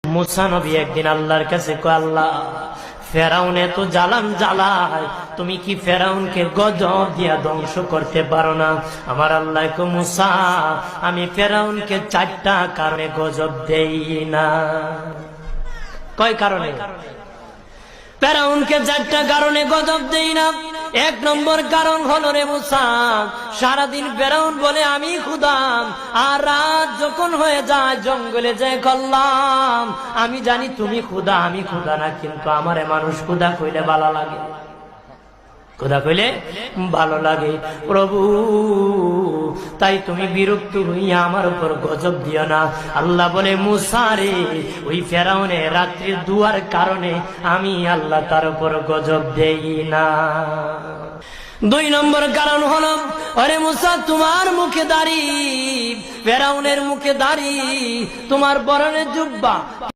মুসা নবী একদিন আল্লাহর কাছে কয়, আল্লাহ ফেরাউনে তো জ্বালান জ্বালায়, তুমি কি ফেরাউনকে গজব দিয়া ধ্বংস করতে পারো না? আমার আল্লাহ কয়, মুসা আমি ফেরাউনকে 4টা কারণে গজব দেই না। কয় কারণে? ফেরাউনকে 4টা কারণে গজব দেই না। 1 নম্বর কারণ হলো, রে মুসা, সারাদিন ফেরাউন বলে আমি খোদা, আর রাত যখন হয়ে যায় জঙ্গলে যায় করলাম আমি জানি তুমি খোদা, আমি খোদা না, কিন্তু আমারে মানুষ খোদা কইলে ভালো লাগে, খোদা কইলে ভালো লাগে। প্রভু, তাই তুমি বিরক্ত হইয়া আমার উপর গজব দিও না। আল্লাহ বলে, মুসা রে, ওই ফেরাউনে রাত্রির দুয়ার কারণে আমি আল্লাহ তার উপর গজব দেই না। 2 নম্বর কারণ হলো, আরে মুসা, তোমার মুখে দাড়ি, ফেরাউনের মুখে দাড়ি, তোমার পরনে জুব্বা।